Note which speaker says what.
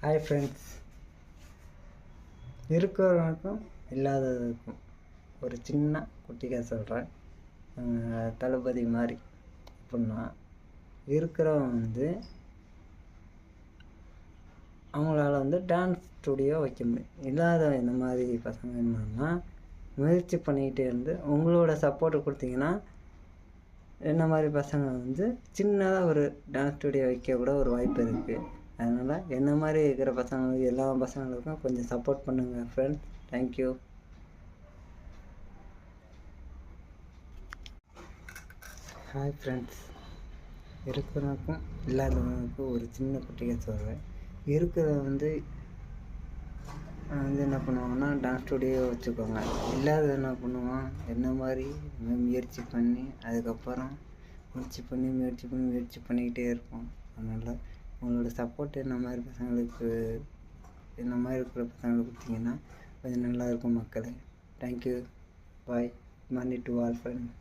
Speaker 1: Hi friends, இருக்கிறவனுக்கும் இல்லாததுக்கும் ஒரு சின்ன குட்டிக்காக சொல்கிறேன். தளபதி மாதிரி அப்படின்னா இருக்கிறவன் அவங்களால டான்ஸ் ஸ்டுடியோ வைக்க முடியும். இல்லாத இந்த மாதிரி பசங்க என்னன்னா முயற்சி பண்ணிக்கிட்டே இருந்து உங்களோட சப்போர்ட்டை கொடுத்தீங்கன்னா என்ன மாதிரி பசங்க சின்னதாக ஒரு டான்ஸ் ஸ்டுடியோ வைக்க கூட ஒரு வாய்ப்பு இருக்குது. அதனால் என்ன மாதிரி இருக்கிற பசங்களுக்கு எல்லா பசங்களுக்கும் கொஞ்சம் சப்போர்ட் பண்ணுங்கள் ஃப்ரெண்ட்ஸ். தேங்க்யூ. ஹாய் ஃப்ரெண்ட்ஸ், இருக்கிறவனுக்கும் இல்லாதவனுக்கும் ஒரு சின்ன குட்டியை சொல்கிறேன். இருக்கிற என்ன பண்ணுவாங்கன்னா டான்ஸ் ஸ்டுடியோ வச்சுக்கோங்க. இல்லாத என்ன பண்ணுவான் என்ன மாதிரி முயற்சி பண்ணி அதுக்கப்புறம் முயற்சி பண்ணிக்கிட்டே இருப்போம். அதனால் உங்களோட சப்போர்ட் என்ன மாதிரி இருக்கிற பசங்களுக்கு கொடுத்தீங்கன்னா கொஞ்சம் நல்லா இருக்கும் மக்களே. Thank you. Bye. Many to all friends.